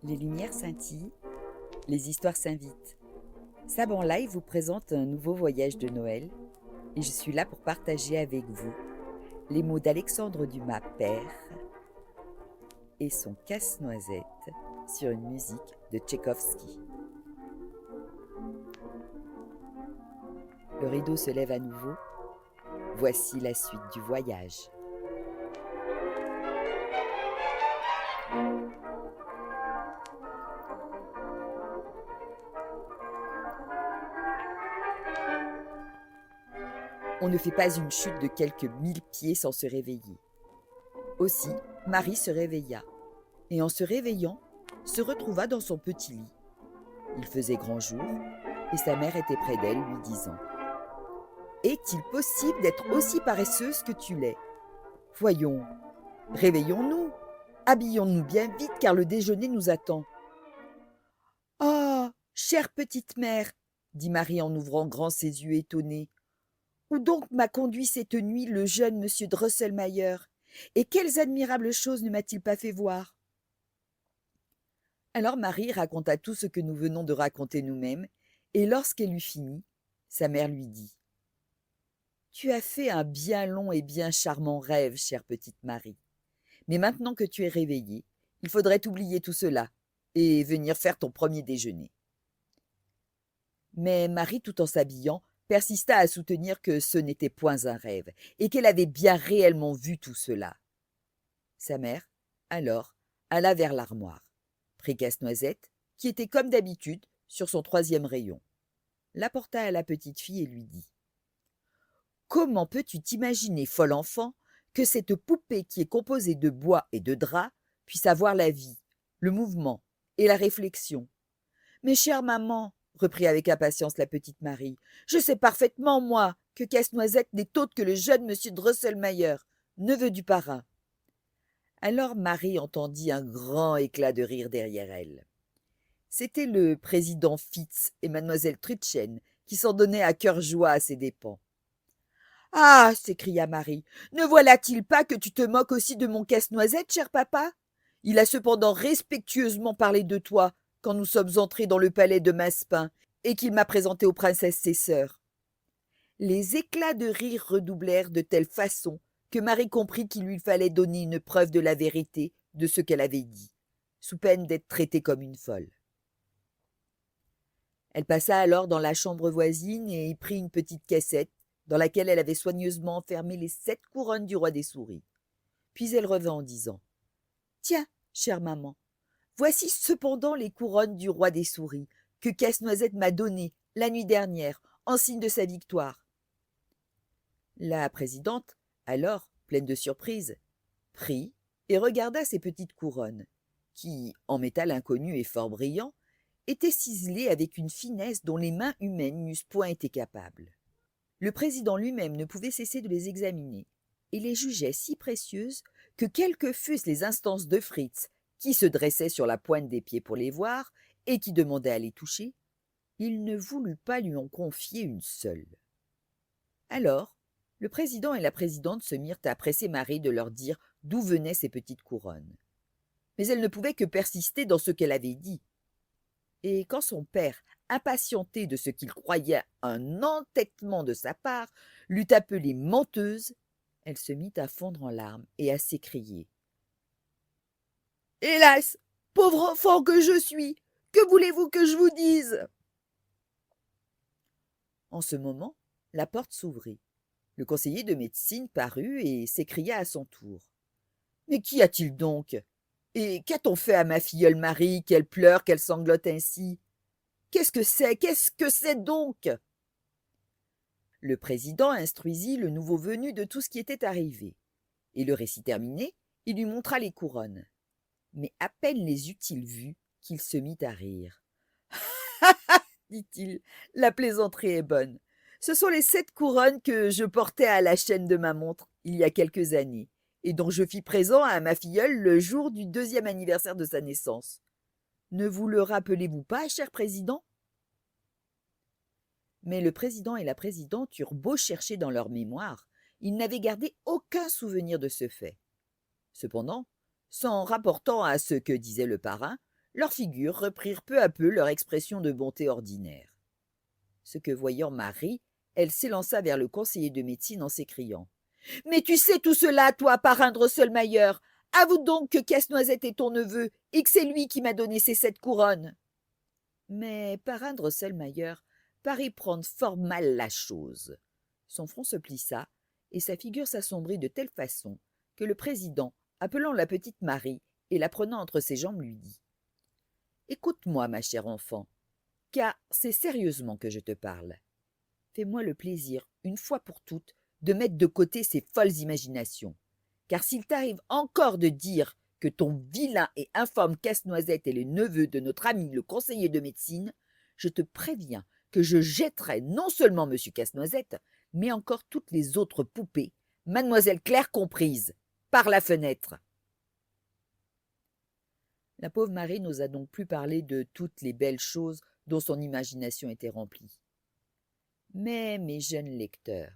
Les lumières scintillent, les histoires s'invitent. Sab en live vous présente un nouveau voyage de Noël et je suis là pour partager avec vous les mots d'Alexandre Dumas père et son casse-noisette sur une musique de Tchaïkovski. Le rideau se lève à nouveau. Voici la suite du voyage. On ne fait pas une chute de quelques 1000 pieds sans se réveiller. Aussi, Marie se réveilla, et en se réveillant, se retrouva dans son petit lit. Il faisait grand jour, et sa mère était près d'elle, lui disant « Est-il possible d'être aussi paresseuse que tu l'es ? Voyons, réveillons-nous, habillons-nous bien vite car le déjeuner nous attend. »« Ah, chère petite mère, dit Marie en ouvrant grand ses yeux étonnés, où donc m'a conduit cette nuit le jeune monsieur Drosselmayer, et quelles admirables choses ne m'a-t-il pas fait voir ?» Alors Marie raconta tout ce que nous venons de raconter nous-mêmes, et lorsqu'elle eut fini, sa mère lui dit « Tu as fait un bien long et bien charmant rêve, chère petite Marie. Mais maintenant que tu es réveillée, il faudrait oublier tout cela et venir faire ton premier déjeuner. » Mais Marie, tout en s'habillant, persista à soutenir que ce n'était point un rêve et qu'elle avait bien réellement vu tout cela. Sa mère, alors, alla vers l'armoire, prit Casse-Noisette, qui était comme d'habitude sur son troisième rayon, l'apporta à la petite fille et lui dit « Comment peux-tu t'imaginer, folle enfant, que cette poupée qui est composée de bois et de drap puisse avoir la vie, le mouvement et la réflexion ? Mais chère maman, reprit avec impatience la petite Marie, je sais parfaitement, moi, que Casse-Noisette n'est autre que le jeune monsieur Drosselmayer, neveu du parrain. » Alors Marie entendit un grand éclat de rire derrière elle. C'était le président Fitz et mademoiselle Trudchen qui s'en donnaient à cœur joie à ses dépens. « Ah !» s'écria Marie, « ne voilà-t-il pas que tu te moques aussi de mon Casse-Noisette, cher papa ? Il a cependant respectueusement parlé de toi quand nous sommes entrés dans le palais de Massepain et qu'il m'a présenté aux princesses ses sœurs. » Les éclats de rire redoublèrent de telle façon que Marie comprit qu'il lui fallait donner une preuve de la vérité de ce qu'elle avait dit, sous peine d'être traitée comme une folle. Elle passa alors dans la chambre voisine et y prit une petite cassette dans laquelle elle avait soigneusement enfermé les 7 couronnes du roi des souris. Puis elle revint en disant « Tiens, chère maman, voici cependant les couronnes du roi des souris que Casse-Noisette m'a données la nuit dernière en signe de sa victoire. » La présidente, alors pleine de surprise, prit et regarda ces petites couronnes qui, en métal inconnu et fort brillant, étaient ciselées avec une finesse dont les mains humaines n'eussent point été capables. Le président lui-même ne pouvait cesser de les examiner et les jugeait si précieuses que quelles que fussent les instances de Fritz, qui se dressait sur la pointe des pieds pour les voir et qui demandait à les toucher, il ne voulut pas lui en confier une seule. Alors, le président et la présidente se mirent à presser Marie de leur dire d'où venaient ces petites couronnes. Mais elle ne pouvait que persister dans ce qu'elle avait dit. Et quand son père, impatienté de ce qu'il croyait un entêtement de sa part, l'eut appelée menteuse, elle se mit à fondre en larmes et à s'écrier « Hélas, pauvre enfant que je suis, que voulez-vous que je vous dise ?» En ce moment, la porte s'ouvrit. Le conseiller de médecine parut et s'écria à son tour « Mais qu'y a-t-il donc ? Et qu'a-t-on fait à ma filleule Marie, qu'elle pleure, qu'elle sanglote ainsi ? Qu'est-ce que c'est ? Qu'est-ce que c'est donc ?» Le président instruisit le nouveau venu de tout ce qui était arrivé. Et le récit terminé, il lui montra les couronnes. Mais à peine les eut-il vues qu'il se mit à rire. « Ha ha !» dit-il, « la plaisanterie est bonne. Ce sont les 7 couronnes que je portais à la chaîne de ma montre il y a quelques années, et dont je fis présent à ma filleule le jour du 2e anniversaire de sa naissance. Ne vous le rappelez-vous pas, cher président ? » Mais le président et la présidente eurent beau chercher dans leur mémoire, ils n'avaient gardé aucun souvenir de ce fait. Cependant, s'en rapportant à ce que disait le parrain, leurs figures reprirent peu à peu leur expression de bonté ordinaire. Ce que voyant Marie, elle s'élança vers le conseiller de médecine en s'écriant: « Mais tu sais tout cela, toi, parrain Drosselmayer! Avoue donc que Casse-Noisette est ton neveu et que c'est lui qui m'a donné ces 7 couronnes. » Mais parrain Drosselmayer parut prendre fort mal la chose. Son front se plissa et sa figure s'assombrit de telle façon que le président, appelant la petite Marie et la prenant entre ses jambes, lui dit: « Écoute-moi, ma chère enfant, car c'est sérieusement que je te parle. Fais-moi le plaisir, une fois pour toutes, de mettre de côté ces folles imaginations, car s'il t'arrive encore de dire que ton vilain et informe Casse-Noisette est le neveu de notre ami le conseiller de médecine, je te préviens que je jetterai non seulement monsieur Casse-Noisette, mais encore toutes les autres poupées, mademoiselle Claire comprise, par la fenêtre. » La pauvre Marie n'osa donc plus parler de toutes les belles choses dont son imagination était remplie. Mais mes jeunes lecteurs,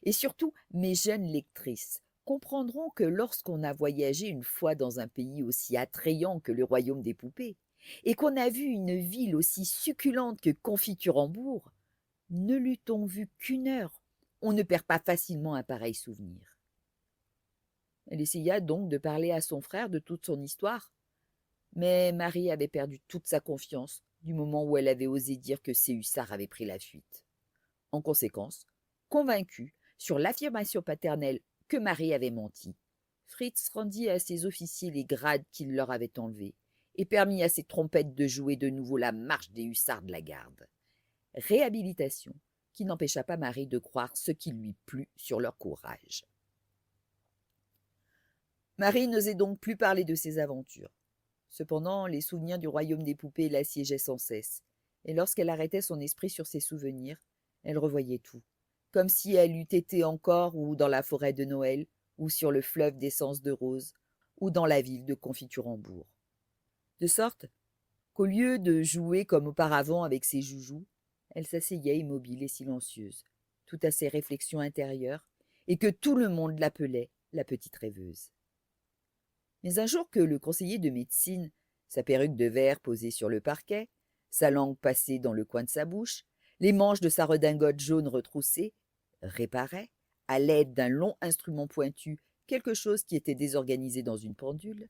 et surtout mes jeunes lectrices, comprendront que lorsqu'on a voyagé une fois dans un pays aussi attrayant que le royaume des poupées, et qu'on a vu une ville aussi succulente que Confiturembourg, ne l'eût-on vu qu'une heure, on ne perd pas facilement un pareil souvenir. Elle essaya donc de parler à son frère de toute son histoire, mais Marie avait perdu toute sa confiance du moment où elle avait osé dire que ses hussards avaient pris la fuite. En conséquence, convaincu sur l'affirmation paternelle que Marie avait menti, Fritz rendit à ses officiers les grades qu'il leur avait enlevés et permit à ses trompettes de jouer de nouveau la marche des hussards de la garde. Réhabilitation qui n'empêcha pas Marie de croire ce qui lui plut sur leur courage. Marie n'osait donc plus parler de ses aventures. Cependant, les souvenirs du royaume des poupées l'assiégeaient sans cesse, et lorsqu'elle arrêtait son esprit sur ses souvenirs, elle revoyait tout, comme si elle eût été encore ou dans la forêt de Noël, ou sur le fleuve d'essence de rose, ou dans la ville de Confiturembourg. De sorte qu'au lieu de jouer comme auparavant avec ses joujoux, elle s'asseyait immobile et silencieuse, tout à ses réflexions intérieures, et que tout le monde l'appelait la petite rêveuse. Mais un jour que le conseiller de médecine, sa perruque de verre posée sur le parquet, sa langue passée dans le coin de sa bouche, les manches de sa redingote jaune retroussée, réparait, à l'aide d'un long instrument pointu, quelque chose qui était désorganisé dans une pendule,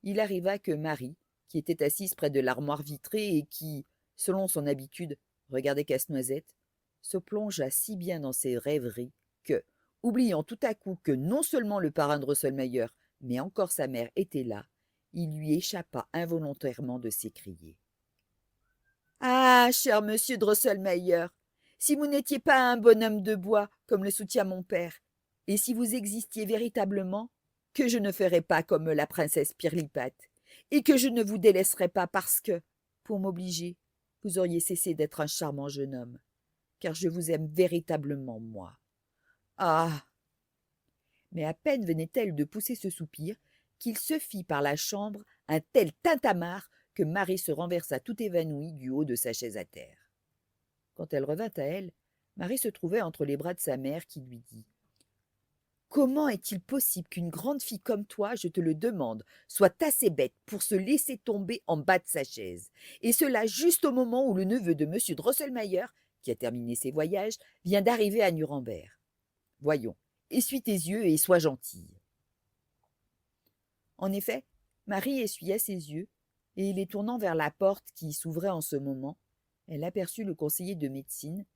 il arriva que Marie, qui était assise près de l'armoire vitrée et qui, selon son habitude, regardait Casse-Noisette, se plongea si bien dans ses rêveries que, oubliant tout à coup que non seulement le parrain Drosselmayer, mais encore sa mère était là, il lui échappa involontairement de s'écrier: « Ah, cher monsieur Drosselmayer, si vous n'étiez pas un bonhomme de bois, comme le soutient mon père, et si vous existiez véritablement, que je ne ferais pas comme la princesse Pirlipate, et que je ne vous délaisserais pas parce que, pour m'obliger, vous auriez cessé d'être un charmant jeune homme, car je vous aime véritablement, moi. Ah !» Mais à peine venait-elle de pousser ce soupir qu'il se fit par la chambre un tel tintamarre que Marie se renversa tout évanouie du haut de sa chaise à terre. Quand elle revint à elle, Marie se trouvait entre les bras de sa mère qui lui dit: « Comment est-il possible qu'une grande fille comme toi, je te le demande, soit assez bête pour se laisser tomber en bas de sa chaise, et cela juste au moment où le neveu de monsieur Drosselmayer, qui a terminé ses voyages, vient d'arriver à Nuremberg. Voyons, essuie tes yeux et sois gentille. » En effet, Marie essuya ses yeux, et les tournant vers la porte qui s'ouvrait en ce moment, elle aperçut le conseiller de médecine,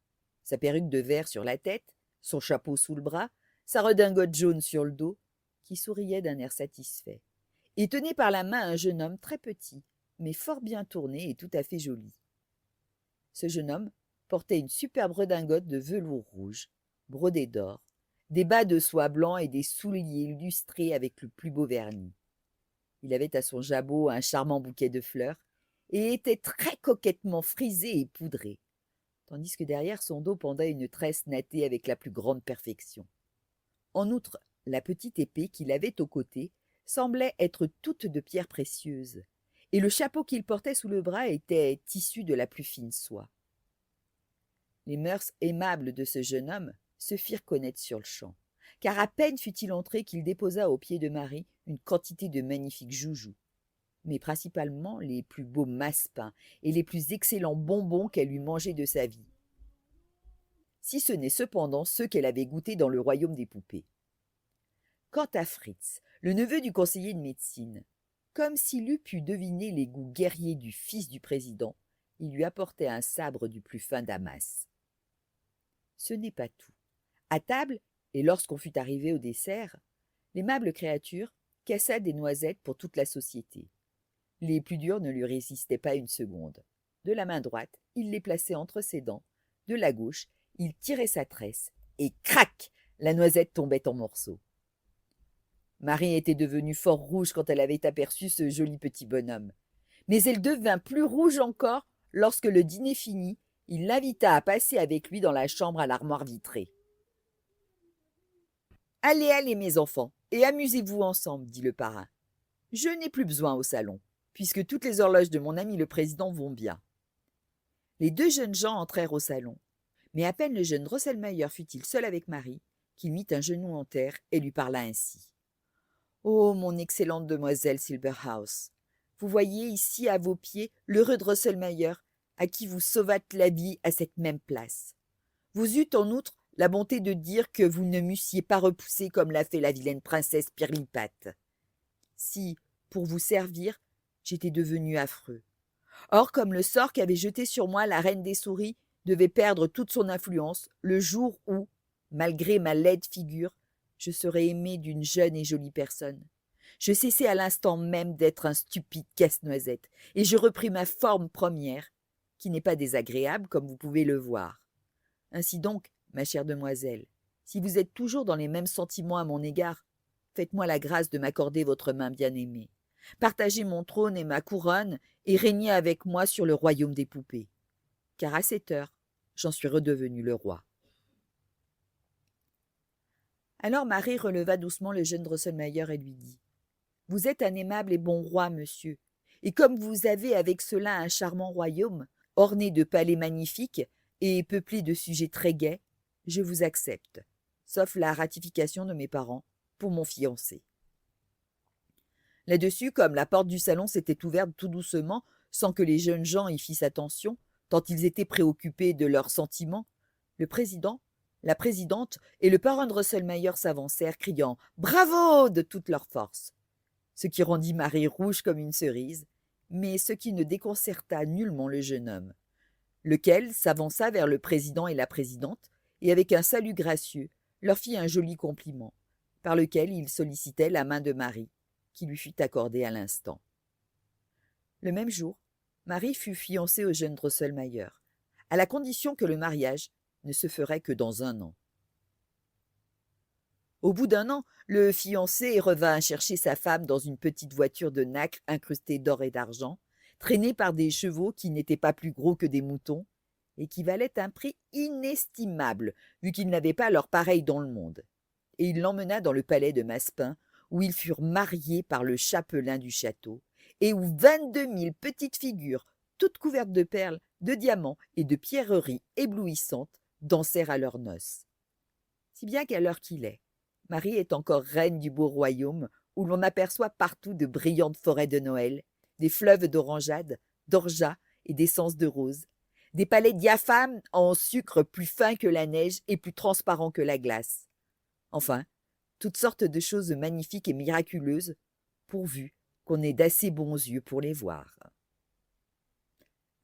sa perruque de verre sur la tête, son chapeau sous le bras, sa redingote jaune sur le dos, qui souriait d'un air satisfait, et tenait par la main un jeune homme très petit, mais fort bien tourné et tout à fait joli. Ce jeune homme portait une superbe redingote de velours rouge, brodée d'or, des bas de soie blanc et des souliers lustrés avec le plus beau vernis. Il avait à son jabot un charmant bouquet de fleurs et était très coquettement frisé et poudré, tandis que derrière son dos pendait une tresse nattée avec la plus grande perfection. En outre, la petite épée qu'il avait au côté semblait être toute de pierres précieuses, et le chapeau qu'il portait sous le bras était tissu de la plus fine soie. Les mœurs aimables de ce jeune homme se firent connaître sur le champ, car à peine fut-il entré qu'il déposa aux pieds de Marie une quantité de magnifiques joujoux. mais principalement les plus beaux massepains et les plus excellents bonbons qu'elle eût mangés de sa vie. Si ce n'est cependant ceux qu'elle avait goûtés dans le royaume des poupées. Quant à Fritz, le neveu du conseiller de médecine, comme s'il eût pu deviner les goûts guerriers du fils du président, il lui apportait un sabre du plus fin Damas. Ce n'est pas tout. À table, et lorsqu'on fut arrivé au dessert, l'aimable créature cassa des noisettes pour toute la société. Les plus durs ne lui résistaient pas une seconde. De la main droite, il les plaçait entre ses dents. De la gauche, il tirait sa tresse, et crac, la noisette tombait en morceaux. Marie était devenue fort rouge quand elle avait aperçu ce joli petit bonhomme. Mais elle devint plus rouge encore lorsque le dîner fini, il l'invita à passer avec lui dans la chambre à l'armoire vitrée. « Allez, allez, mes enfants, et amusez-vous ensemble, dit le parrain. Je n'ai plus besoin au salon, puisque toutes les horloges de mon ami le président vont bien. » Les deux jeunes gens entrèrent au salon, mais à peine le jeune Drosselmayer fut-il seul avec Marie, qu'il mit un genou en terre et lui parla ainsi. « Oh, mon excellente demoiselle Silberhaus, vous voyez ici à vos pieds l'heureux Drosselmayer, à qui vous sauvâtes la vie à cette même place. Vous eûtes en outre la bonté de dire que vous ne m'eussiez pas repoussé comme l'a fait la vilaine princesse Pirlipate. Si, pour vous servir, j'étais devenu affreux. Or, comme le sort qu'avait jeté sur moi la reine des souris devait perdre toute son influence le jour où, malgré ma laide figure, je serais aimé d'une jeune et jolie personne, je cessai à l'instant même d'être un stupide casse-noisette, et je repris ma forme première, qui n'est pas désagréable comme vous pouvez le voir. Ainsi donc, ma chère demoiselle, si vous êtes toujours dans les mêmes sentiments à mon égard, faites-moi la grâce de m'accorder votre main bien-aimée. Partagez mon trône et ma couronne et régnez avec moi sur le royaume des poupées. Car à cette heure, j'en suis redevenu le roi. Alors Marie releva doucement le jeune Drosselmayer et lui dit « Vous êtes un aimable et bon roi, monsieur, et comme vous avez avec cela un charmant royaume, orné de palais magnifiques et peuplé de sujets très gais, je vous accepte, sauf la ratification de mes parents pour mon fiancé. » Là-dessus, comme la porte du salon s'était ouverte tout doucement, sans que les jeunes gens y fissent attention, tant ils étaient préoccupés de leurs sentiments, le président, la présidente et le parrain Drosselmayer s'avancèrent, criant « Bravo !» de toute leur force. Ce qui rendit Marie rouge comme une cerise, mais ce qui ne déconcerta nullement le jeune homme, lequel s'avança vers le président et la présidente, et avec un salut gracieux, leur fit un joli compliment, par lequel il sollicitait la main de Marie, qui lui fut accordée à l'instant. Le même jour, Marie fut fiancée au jeune Drosselmayer, à la condition que le mariage ne se ferait que dans 1 an. Au bout d'1 an, le fiancé revint chercher sa femme dans une petite voiture de nacre incrustée d'or et d'argent, traînée par des chevaux qui n'étaient pas plus gros que des moutons, et qui valaient un prix inestimable, vu qu'ils n'avaient pas leur pareil dans le monde. Et il l'emmena dans le palais de Massepain, où ils furent mariés par le chapelain du château, et où 22 000 petites figures, toutes couvertes de perles, de diamants et de pierreries éblouissantes, dansèrent à leurs noces. Si bien qu'à l'heure qu'il est, Marie est encore reine du beau royaume, où l'on aperçoit partout de brillantes forêts de Noël, des fleuves d'orangeade, d'orgeat et d'essence de rose, des palais diaphanes en sucre plus fin que la neige et plus transparent que la glace. Enfin, toutes sortes de choses magnifiques et miraculeuses, pourvu qu'on ait d'assez bons yeux pour les voir.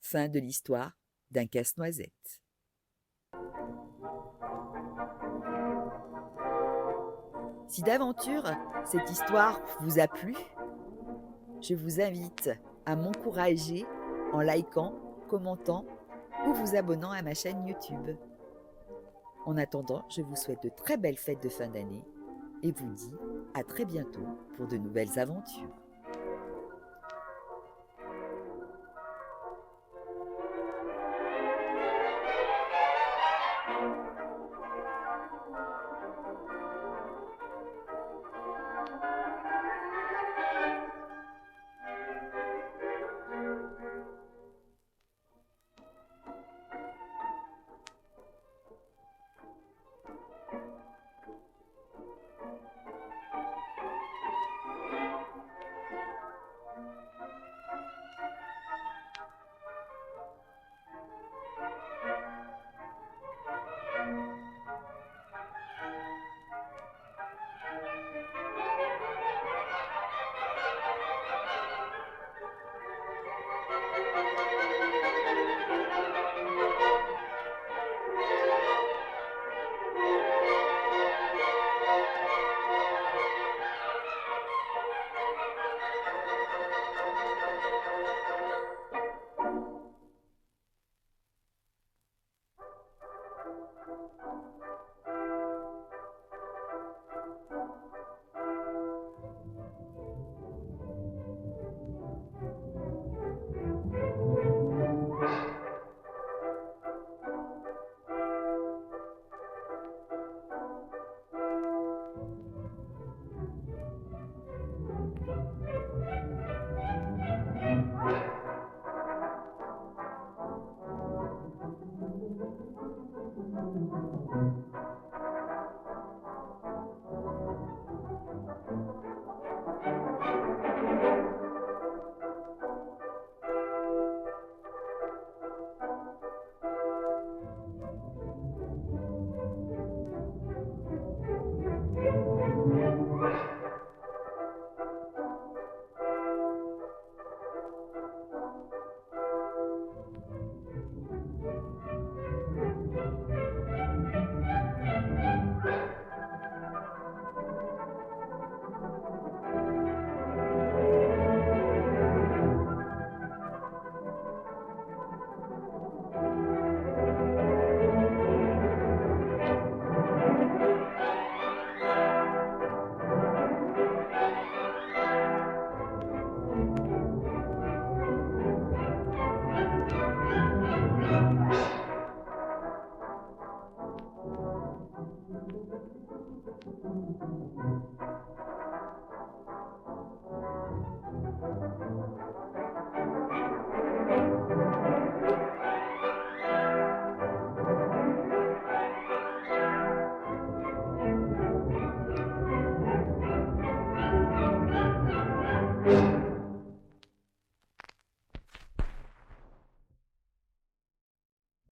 Fin de l'histoire d'un casse-noisette. Si d'aventure cette histoire vous a plu, je vous invite à m'encourager en likant, commentant ou vous abonnant à ma chaîne YouTube. En attendant, je vous souhaite de très belles fêtes de fin d'année et vous dis à très bientôt pour de nouvelles aventures.